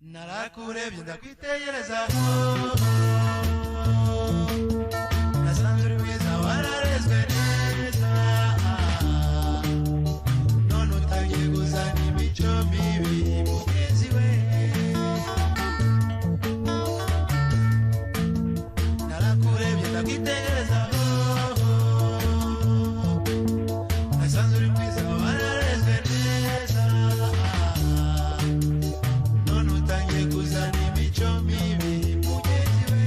narakurebye ndakwitegereza nasanze uri mwiza wararezwe neza none utangiye kuzana imico mibi mugenzi we narakurebye ndakwitegereza nasanze uri mwiza wararezwe neza none utangiye kuzana imico mibi mugenzi we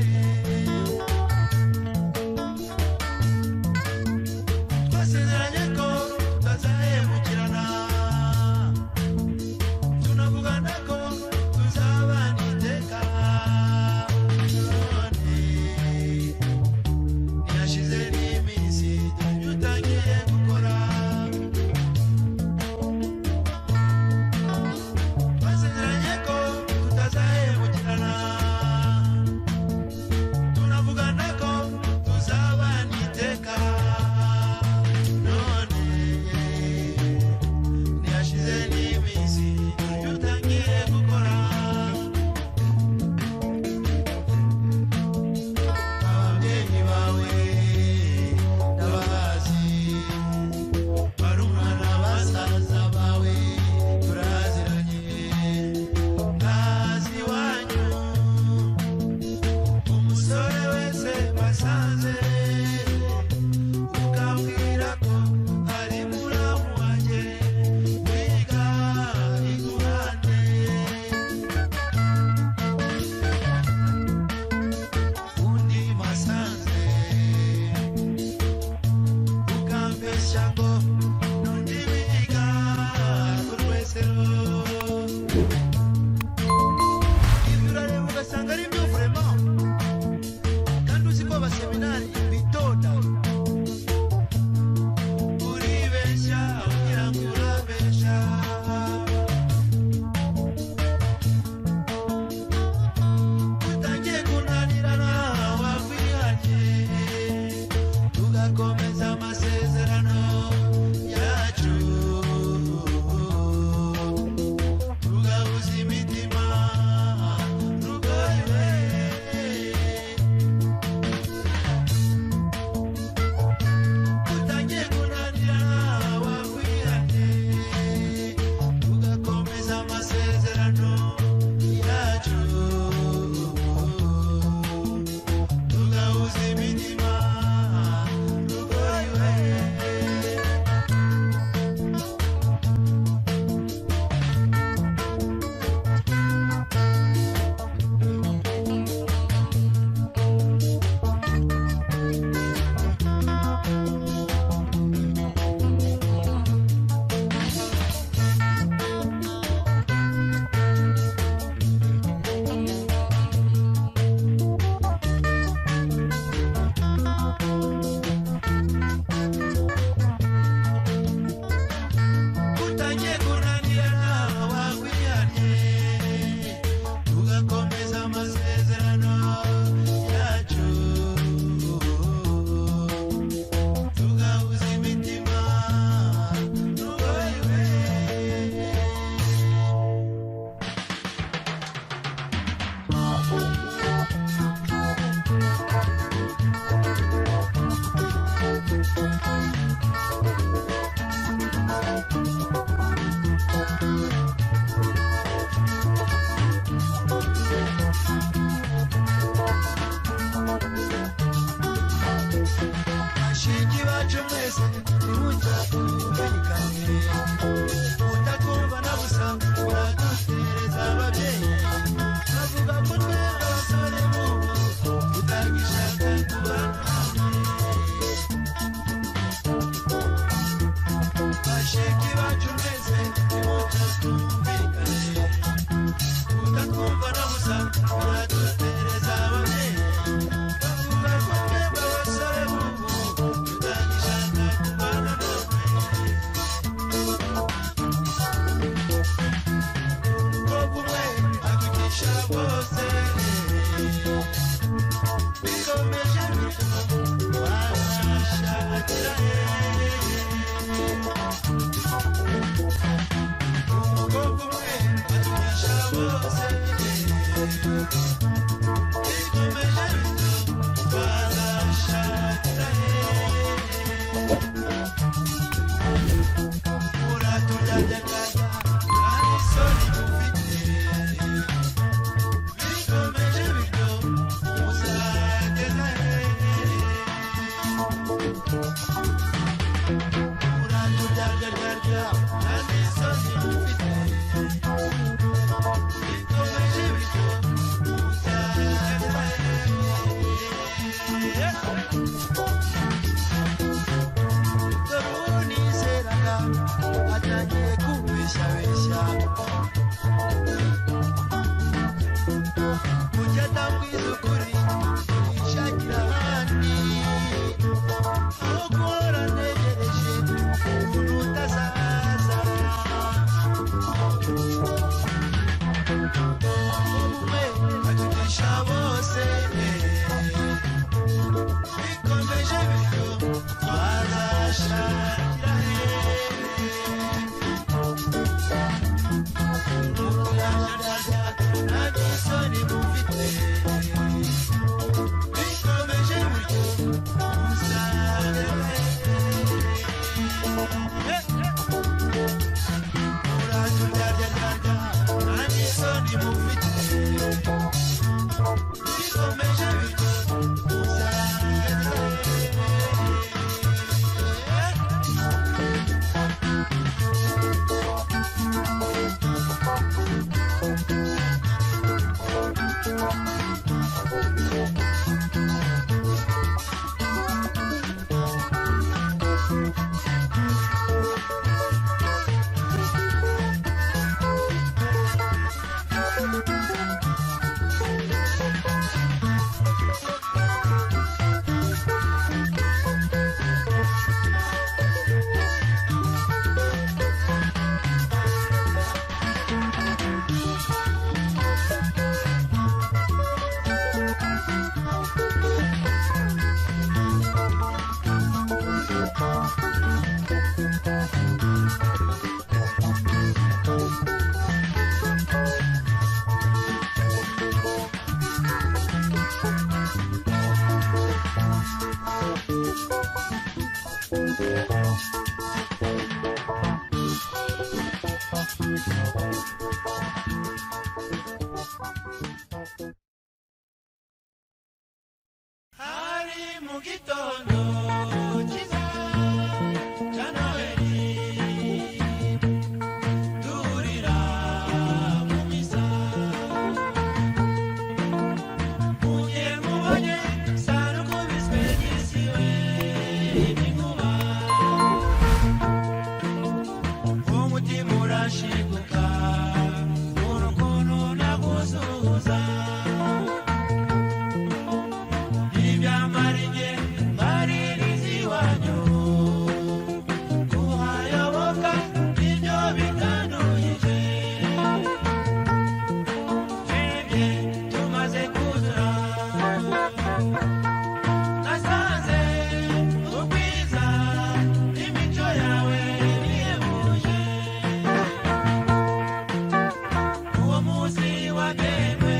Uwo musi wagenwe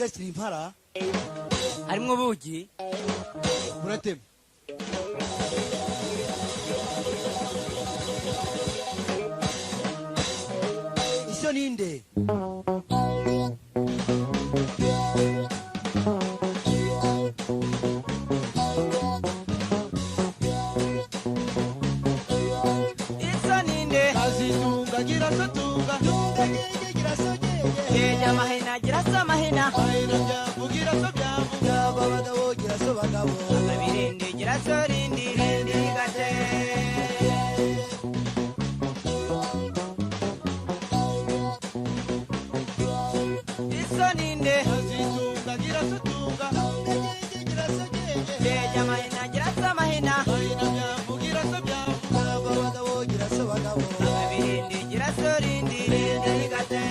orchestre impara harimwo bugi muratema isyo ninde azitunga girasotunga tunga gege girasogege Geja mahina girasa mahina mahina byambu giraso byambu byaba bagabo giraso bagabo Akabirindi giraso rindi rindi gate Iso ninde azitunga girasotunga tunga gege girasogege Geja mahina girasa mahina mahina byambu giraso byambu byaba bagabo giraso bagabo Akabirindi giraso rindi rindi gate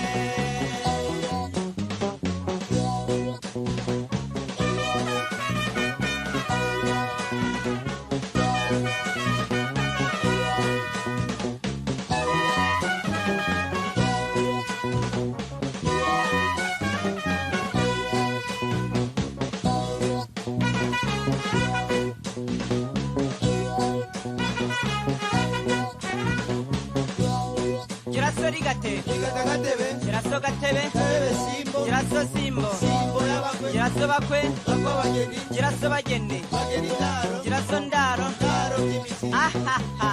Giraso rigate igata gatebe Giraso gatebe tebe simbo Giraso simbo simbo y'abakwe Giraso bakwe bakwa bageni Giraso bageni bageni ndaro Giraso ndaro ndaro by'imisi Ahaha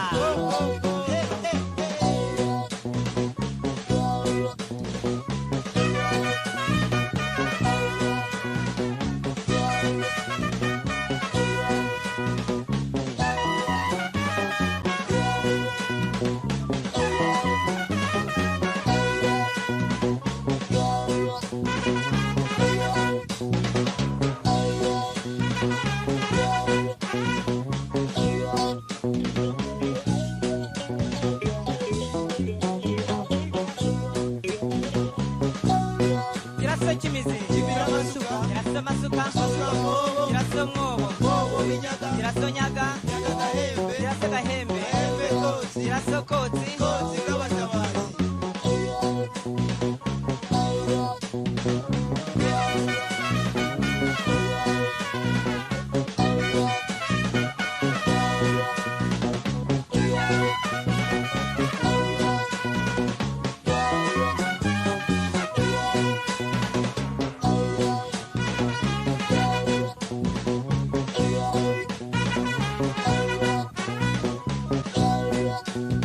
Giraso chimizi kibira masuka Giraso masuka masuka mwobo Giraso mwobo mwobo binyaga Giraso nyaga nyaga gahembe Giraso gahembe gahembe kozi Giraso kotsi kozi k'abatabazi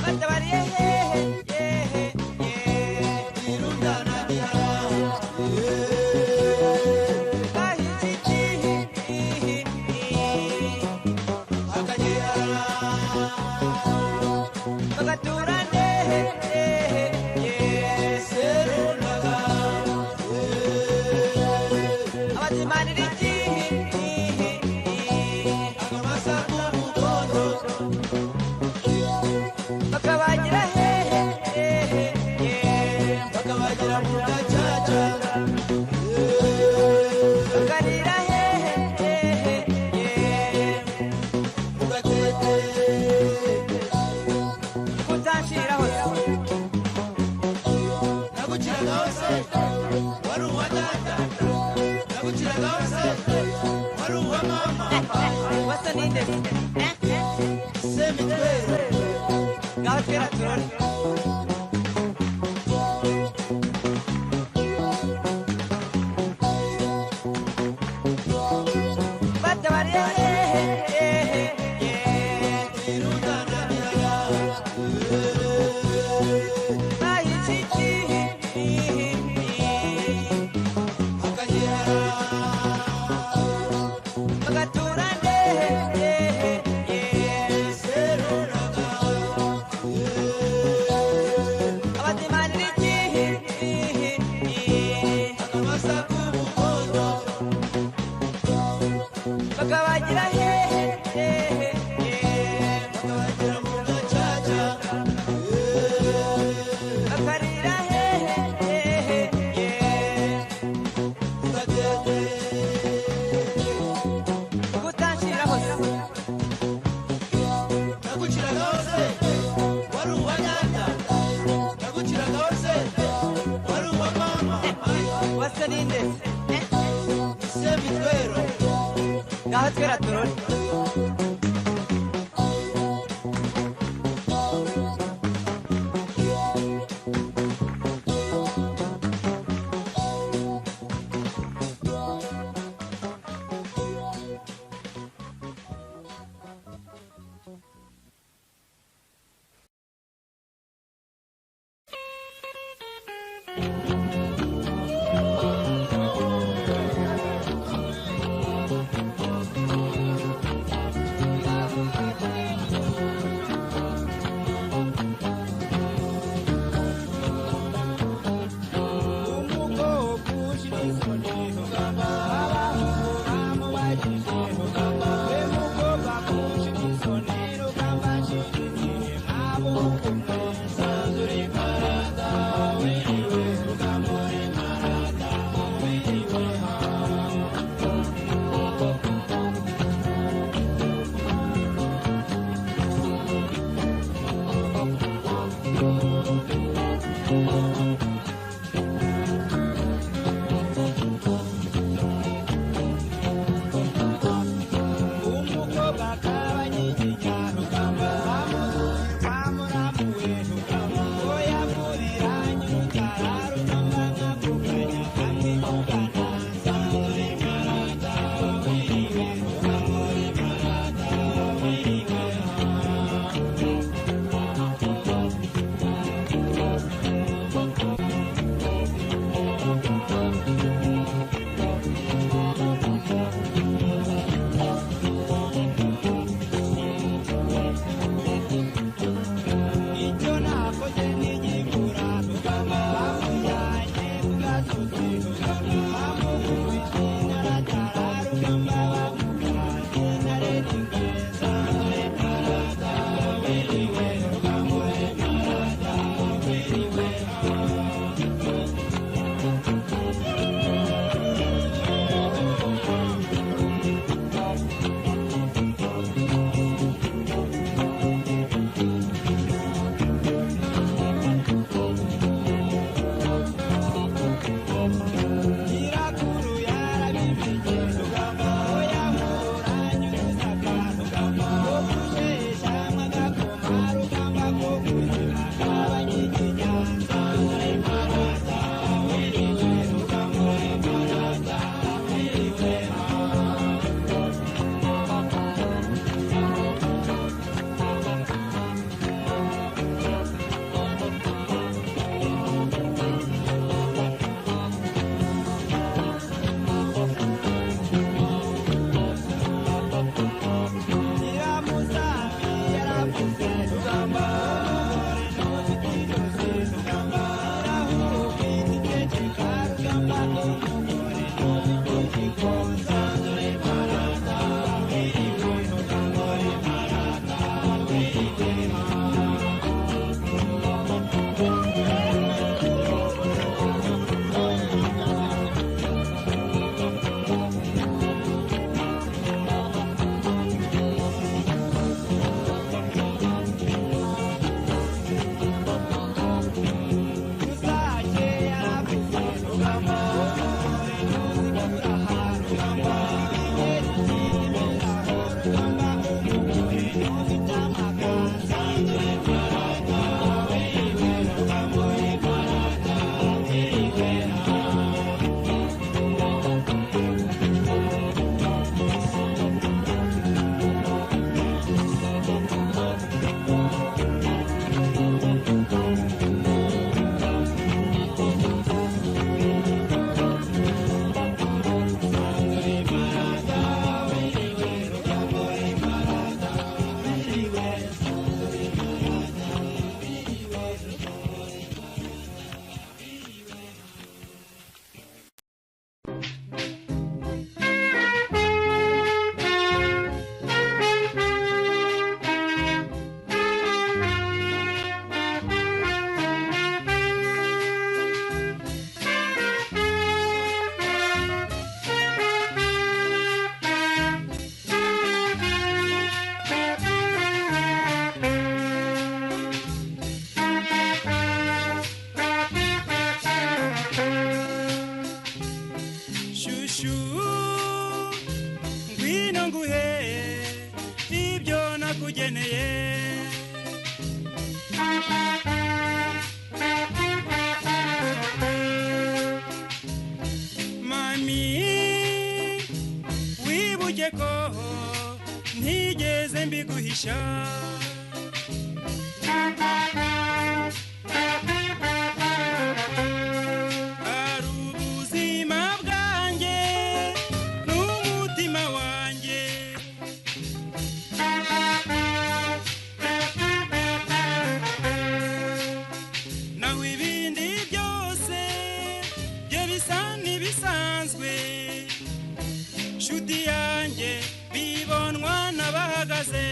Batabariye hehe irundana bihara Kahijiti akagera Bagaturane serunaga Abazimaniriki akamasa k'umukondo Bakabagira hehe bakabagira mu gacaca Bakarira hehe mu gatete Kutanshira hose nagukiraga hose wari uwa data nagukiraga hose wari uwa mama Wasa ninde semitwero Ngaho twera turore Batabariye hehe irundana bihara Kahijiti akagera Bagaturane serunaga Abazimaniriki akamasa k'umukondo Bakabagira hehe bakabagira mu gacaca Bakarira hehe mu gatete Kutanshira hose nagukiraga hose wari uwa data nagukiraga hose wari uwa mama Wasa ninde ngaho twera turori guhisha ari ubuzima bwanjye n'umutima wanjye naho ibindi byose bye bisa n'ibisanzwe nshuti yanjye bibonwa n'abahagaze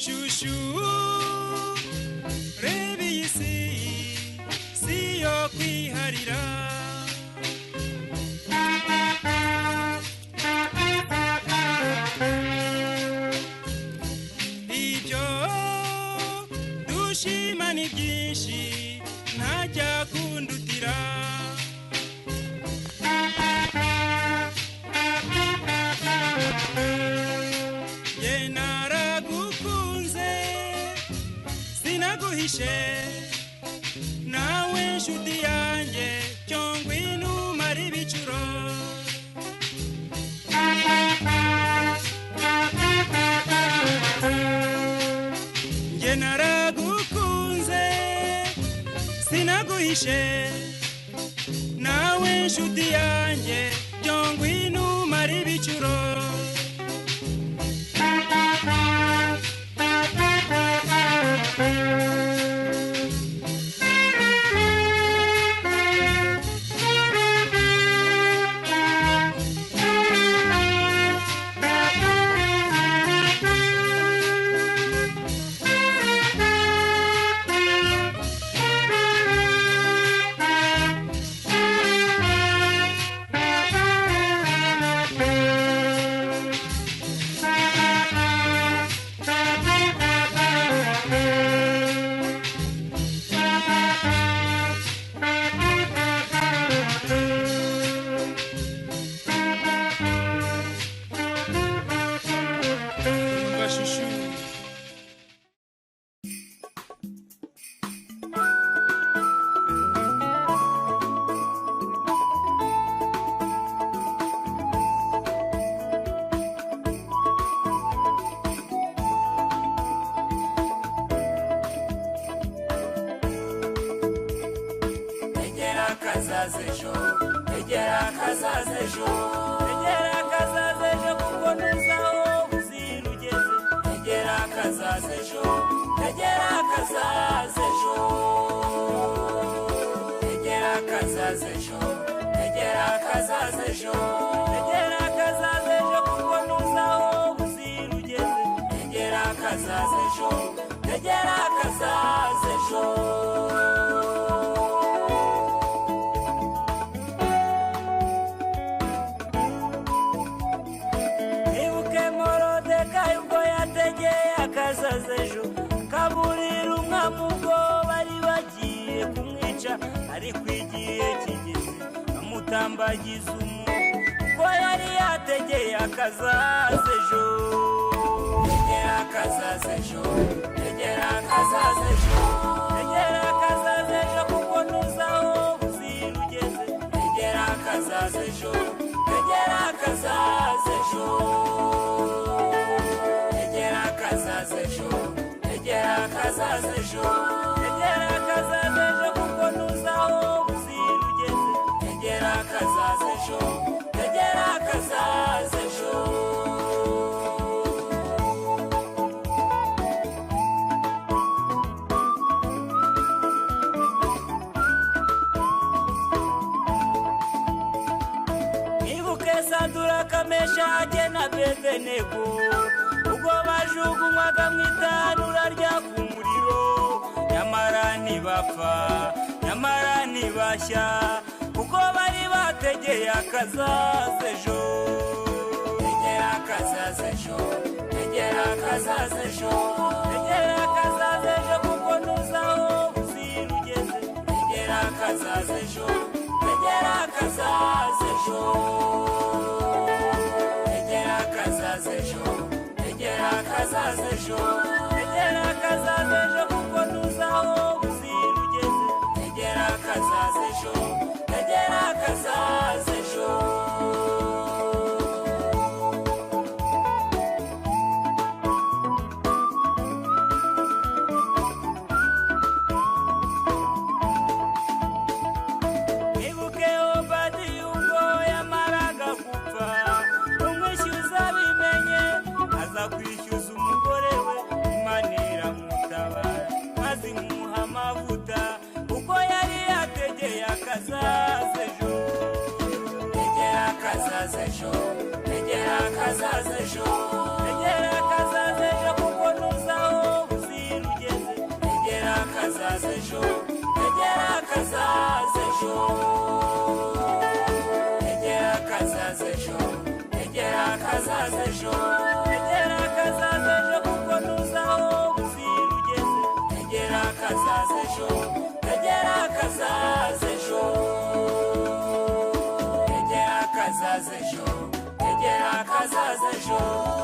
shushu reba iyi si yo kwiharira ibyo dushima ni byinshi ntajya kundutira ye naragukunze sinaguhishe nawe nshuti yanjye cyongwa inumara ibicuro nge naragukunze sinaguhishe nawe nshuti yanjye cyongwa inumara ibicuro shushu egera kazazejo egera kazazejo egera kazazejo kuko nuzaho buzira ugeze egera kazazejo egera kazazejo egera kazazejo egera kazazejo egera kazazejo kuko nuzaho buzira ugeze egera kazazejo egera kazazejo akazazejo kaburira umwami ubwo bari bagiye kumwica ariko igihe kigeze amutambagiza ubwo yari yategeye akazazejo egera akazazejo egera akazazejo egera akazazejo kuko nuzaho buzira ugeze egera akazazejo egera akazazejo egera akazazejo egera akazazejo egera akazazejo kuko nuzaho buzira ugeze egera akazazejo egera akazazejo Sandura kameshage na Bedenego ubwo bajugunywaga mu itanura rya ku muriro nyamara ntibapfa nyamara ntibashya kuko bari bategeye akazaza ejo tegera akazaza ejo tegera akazaza ejo tegera akazaza ejo kuko ntuzaho buzira ugeze tegera akazaza ejo tegera akazaza ejo tegera akazaza ejo tegera akazaza ejo tegera akazaza ejo kuko ntuzaho buzira ugeze tegera akazaza ejo tegera akazaza ejo kwishyuza umugore we imanira mutabara maze imuha amavuta kuko yari yategeye akazaza ejo tegera akazaza ejo tegera akazaza ejo tegera akazaza ejo kuko ntuzaho buzira ugeze tegera akazaza ejo tegera akazaza ejo tegera akazaza ejo tegera akazaza ejo tegera akazaza ejo kuko ntuzaho buzira ugeze tegera akazaza ejo tegera akazaza ejo tegera akazaza ejo tegera akazaza ejo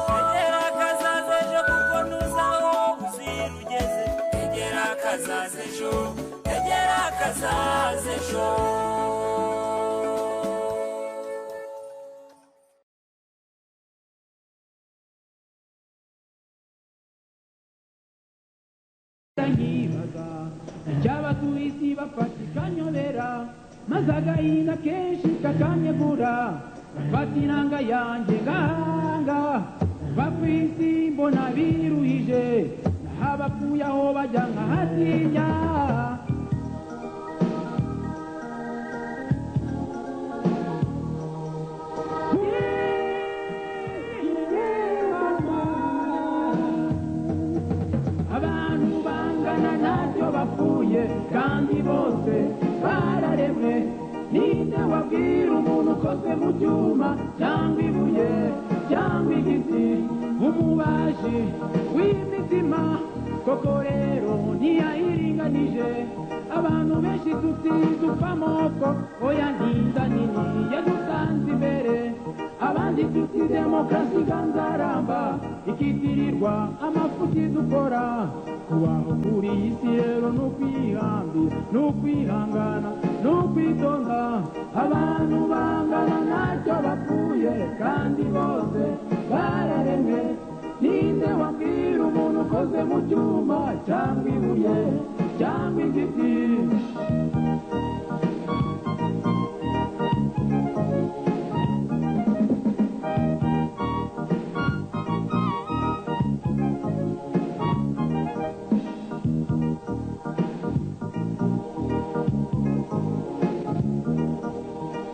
tegera akazaza ejo kuko ntuzaho buzira ugeze tegera akazaza ejo tegera akazaza ejo icyabatuye isi bafata ikanyobera maze agahinda kenshi kakanyegura bafata inanga yanjye ngahanga bapfa isi mbona biruhije naho abapfuye aho bajya nkahatinya bapfuye kandi bose bararemwe ninde wabwira umuntu ukoze mu cyuma cyangwa ibuye cyangwa igiti umubaji w'imitima koko rero ntiyayiringanije abantu benshi dupfa amoko oya ntinda nini yadutanze imbere abandi tuti demokarasi ganzaramba ikitirirwa amafuti dukora kubaho kuri iyi si rero ni ukwihambira ni ukwihangana ni ukwitonda abantu bangana ntacyo bapfuye kandi bose bararemwe ninde wabwira umuntu ukoze mu cyuma cyangwa ibuye cyangwa igiti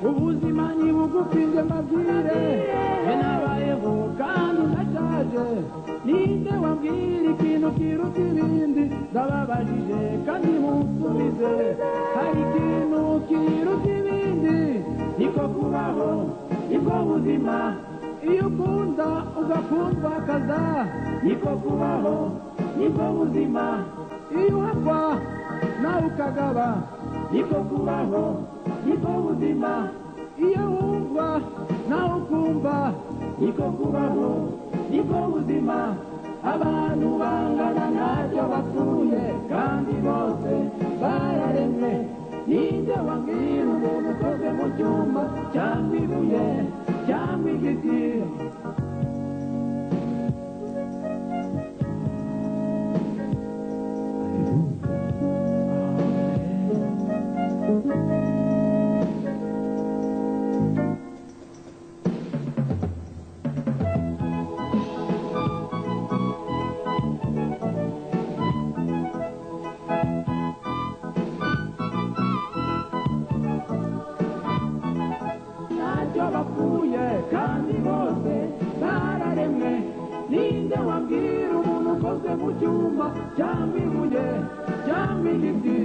ubuzima ni bugufi nge mbabwire nge nabayeho kandi ndashaje ninde wambwira ikintu kiruta ibindi ndababajije kandi munsubize hari ikintu kiruta ibindi niko kubaho niko buzima iyo ukunda ugakundwa kaza niko kubaho niko buzima iyo uhakwa nawe ukagaba niko kubaho niko buzima iyo wumva nawe ukumva niko kubaho niko buzima abantu bangana ntacyo bapfuye kandi bose bararemwe ninde wambwira umuntu ukoze mu cyuma cyangwa ibuye cyangwa igiti bapfuye kandi bose bararemwe ninde wambwira umuntu ukoze mu cyuma cyangwa ibuye cyangwa igiti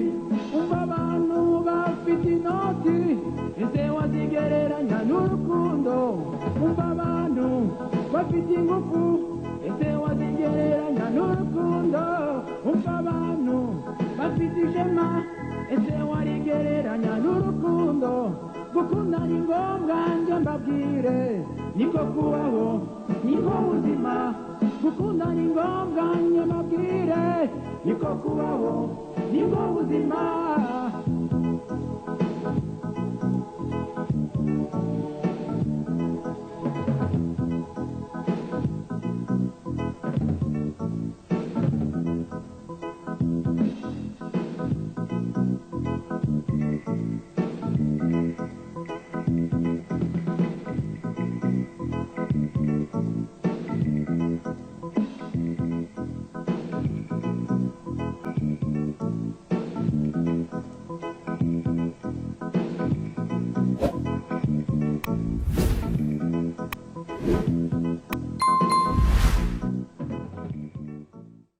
umva abantu bafite inoti ese wazigereranya n'urukundo umva abantu bafite ingufu ese wazigereranya n'urukundo umva abantu bafite ishema ese warigereranya n'urukundo gukunda ni ngombwa njye mbabwire niko kubaho niko buzima gukunda ni ngombwa njye mbabwire niko kubaho niko buzima